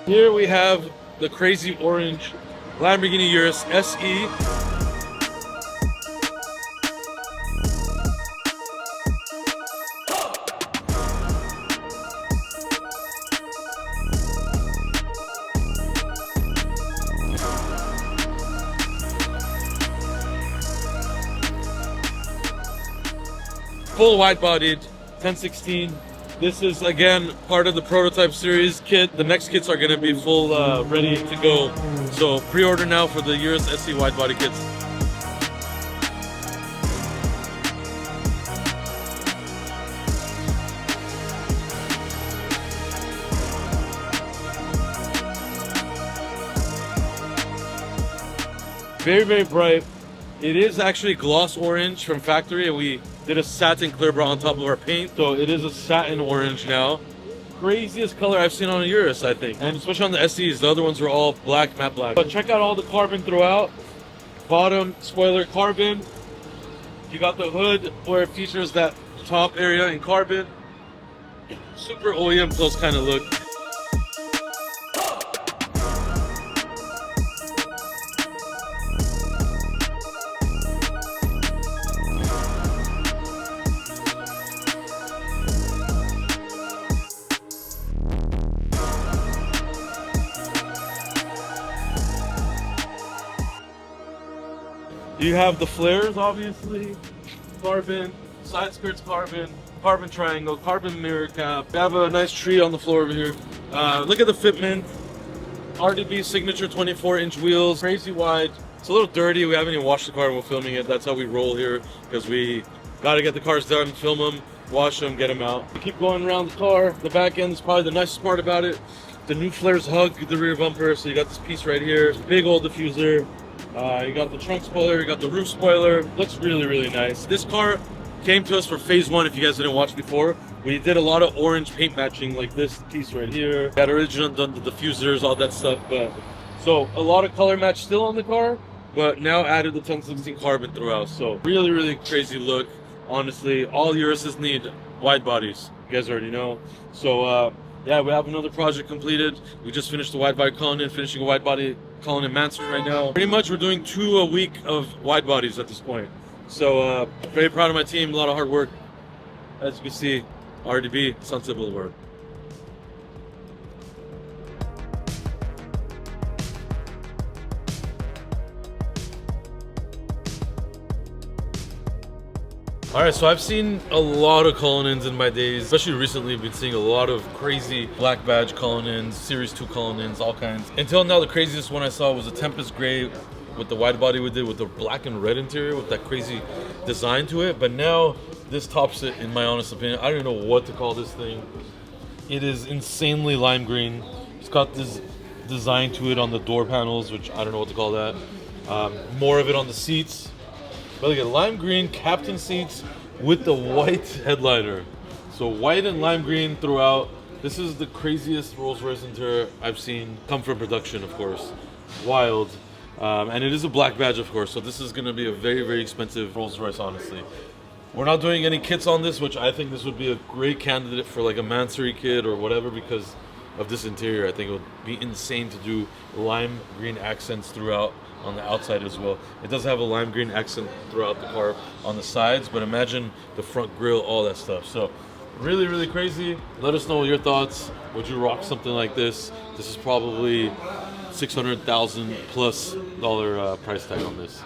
Here we have the crazy orange Lamborghini Urus SE. Full wide-bodied 1016. This is again part of the prototype series kit. The next kits are going to be full ready to go. So pre-order now for the Urus SE wide-body kits. Very, very bright. It is actually gloss orange from factory, and we did a satin clear brown on top of our paint, so it is a satin orange now. Craziest color I've seen on a Urus, I think, and especially on the SEs. The other ones were all black, matte black. But check out all the carbon throughout. Bottom spoiler carbon. You got the hood where it features that top area in carbon. Super OEM close kind of look. You have the flares, obviously, carbon, side skirts carbon, carbon triangle, carbon mirror cap. We have a nice tree on the floor over here. Look at the fitment. RDB signature 24-inch wheels, crazy wide. It's a little dirty. We haven't even washed the car while filming it. That's how we roll here, because we got to get the cars done, film them, wash them, get them out. We keep going around the car. The back end is probably the nicest part about it. The new flares hug the rear bumper, so you got this piece right here. Big old diffuser. You got the trunk spoiler, you got the roof spoiler. Looks really, really nice. This car came to us for phase one. If you guys didn't watch before, we did a lot of orange paint matching, like this piece right here. Got original done the diffusers, all that stuff. But so a lot of color match still on the car, but now added the 1016 carbon throughout. So really, really crazy look. Honestly, all Uruses need wide bodies. You guys already know. So yeah, we have another project completed. We just finished the wide body Cullinan, finishing a wide body Cullinan Mansard right now. Pretty much we're doing 2 a week of wide bodies at this point. So very proud of my team, a lot of hard work. As you can see, RDB, Sunset Boulevard. Alright, so I've seen a lot of Cullinans in my days, especially recently. I've been seeing a lot of crazy black badge Cullinans, Series 2 Cullinans, all kinds. Until now, the craziest one I saw was a Tempest Gray with the wide body we did with the black and red interior with that crazy design to it. But now, this tops it in my honest opinion. I don't even know what to call this thing. It is insanely lime green. It's got this design to it on the door panels, which I don't know what to call that. More of it on the seats. But look at lime green captain seats with the white headliner. So white and lime green throughout. This is the craziest Rolls-Royce interior I've seen come from production, of course. Wild. And it is a black badge, of course. So this is going to be a very, very expensive Rolls-Royce, honestly. We're not doing any kits on this, which I think this would be a great candidate for like a Mansard kit or whatever because of this interior. I think it would be insane to do lime green accents throughout on the outside as well. It does have a lime green accent throughout the car on the sides, but imagine the front grille, all that stuff. So really, really crazy. Let us know your thoughts. Would you rock something like this? This is probably $600,000 plus price tag on this.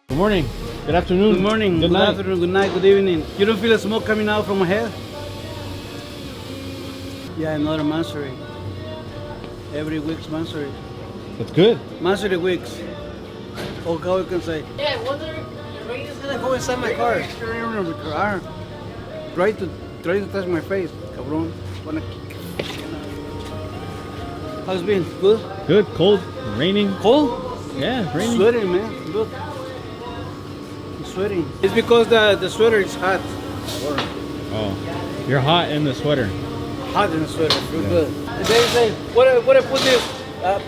Good morning. Good afternoon. Good morning. Good afternoon. Good night. Good evening. You don't feel the smoke coming out from my head? Yeah, another Mansard. Every week's Mansard. That's good. Mansard weeks. Or how you can say. Yeah, I wonder if the rain is gonna go inside my car. Try to touch my face, cabrón. How's it been? Good? Good. Cold. Raining. Cold? Yeah, raining. Sweating, man. Look. I'm sweating. It's because the sweater is hot. Oh, you're hot in the sweater. Hot in the sweater. Real good. And they say, what I put this?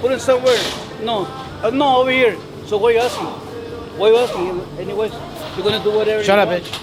Put it somewhere. No. No, over here. So what are you asking? What else? Anyways, you're gonna do whatever. Shut up, bitch.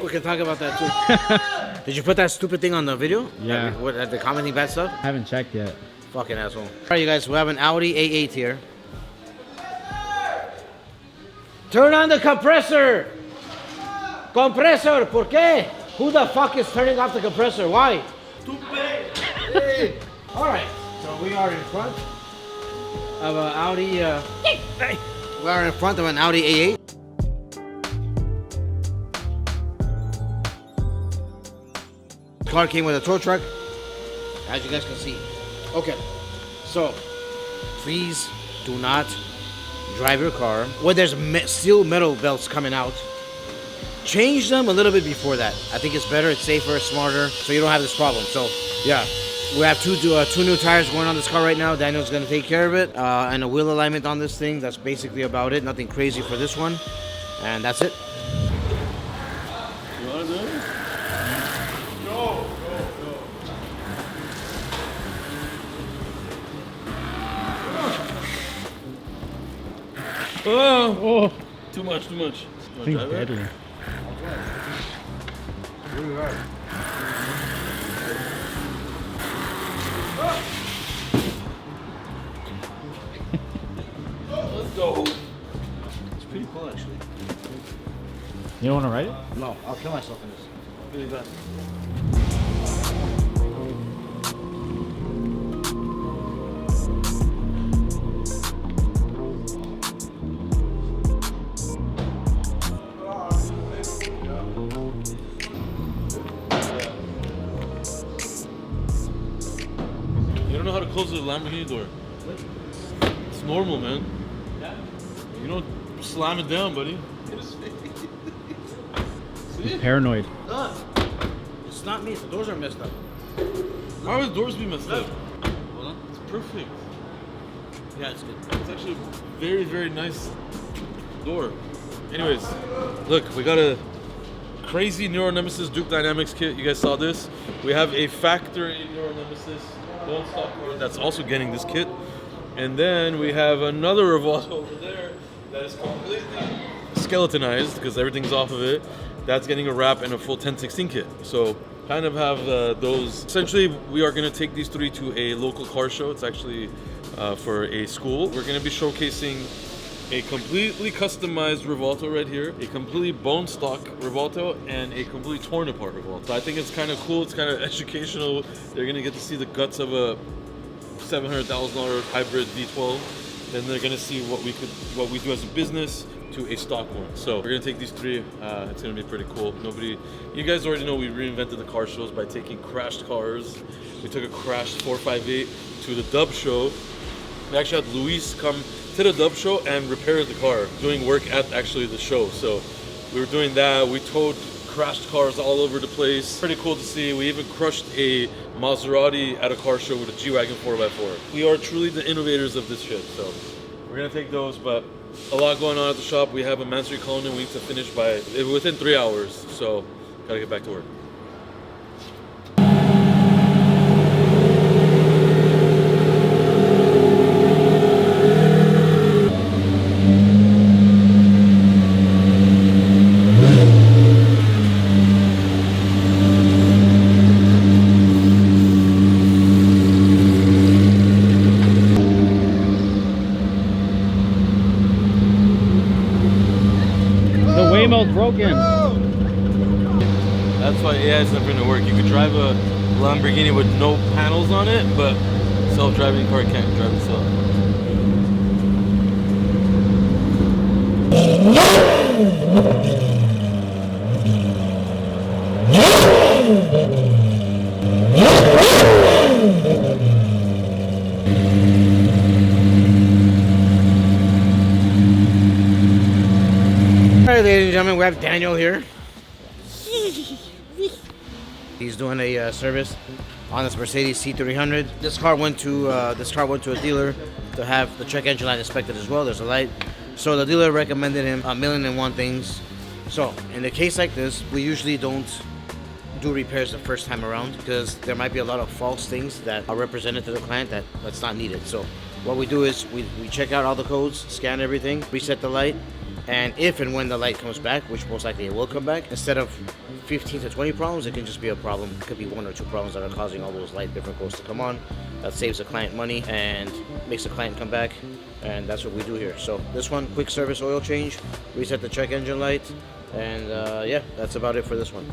We can talk about that too. Did you put that stupid thing on the video? Yeah. What, the commenting bad stuff? I haven't checked yet. Fucking asshole. Alright, you guys, we have an Audi A8 here. Turn on the compressor! Compressor, ¿por qué? Who the fuck is turning off the compressor? Why? Stupid! Alright, so we are in front of an Audi. We are in front of an Audi A8. Car came with a tow truck, as you guys can see. Okay, so please do not drive your car where there's steel metal belts coming out. Change them a little bit before that. I think it's better, it's safer, it's smarter, so you don't have this problem. So yeah, we have two new tires going on this car right now. Daniel's gonna take care of it, and a wheel alignment on this thing. That's basically about it. Nothing crazy for this one, and that's it. You wanna do it? Oh, too much. I think it's deadly. Let's go. It's pretty cool, actually. You don't want to ride it? No, I'll kill myself in this. Really bad. You don't know how to close the Lamborghini door. It's normal, man. You don't slam it down, buddy. He's paranoid. Look, it's not me. The doors are messed up. Why would the doors be messed up? Hold on. It's perfect. Yeah, it's good. It's actually a very, very nice door. Anyways, look, we got a crazy Neuro Nemesis Duke Dynamics kit. You guys saw this. We have a factory Neuro Nemesis bone stock car that's also getting this kit. And then we have another Revolta over there that is completely skeletonized because everything's off of it. That's getting a wrap and a full 1016 kit. So kind of have those. Essentially, we are going to take these three to a local car show. It's actually for a school. We're going to be showcasing a completely customized Revolta right here, a completely bone stock Revolta, and a completely torn apart Revolta. So I think it's kind of cool. It's kind of educational. They're going to get to see the guts of a $700,000 hybrid V12. Then they're going to see what we do as a business to a stock one. So we're gonna take these three. It's gonna be pretty cool. You guys already know we reinvented the car shows by taking crashed cars. We took a crashed 458 to the Dub show. We actually had Luis come to the Dub show and repair the car, doing work at actually the show. So we were doing that. We towed crashed cars all over the place. Pretty cool to see. We even crushed a Maserati at a car show with a G-Wagon 4x4. We are truly the innovators of this shit. So we're gonna take those, but a lot going on at the shop. We have a Mansory Cullinan we need to finish within 3 hours, so gotta get back to work. Waymo's broken. That's why it's never gonna work. You could drive a Lamborghini with no panels on it, but self-driving car can't drive itself. ladies and gentlemen, we have Daniel here. He's doing a service on this Mercedes C300. This car went to a dealer to have the check engine light inspected as well. There's a light, so the dealer recommended him 1,000,001 things. So in a case like this, we usually don't do repairs the first time around because there might be a lot of false things that are represented to the client that's not needed. So what we do is we check out all the codes, scan everything, reset the light, and if and when the light comes back, which most likely it will come back, instead of 15 to 20 problems, it can just be a problem. It could be 1 or 2 problems that are causing all those light different codes to come on. That saves the client money and makes the client come back, and that's what we do here. So this one, quick service oil change, reset the check engine light, and yeah, that's about it for this one.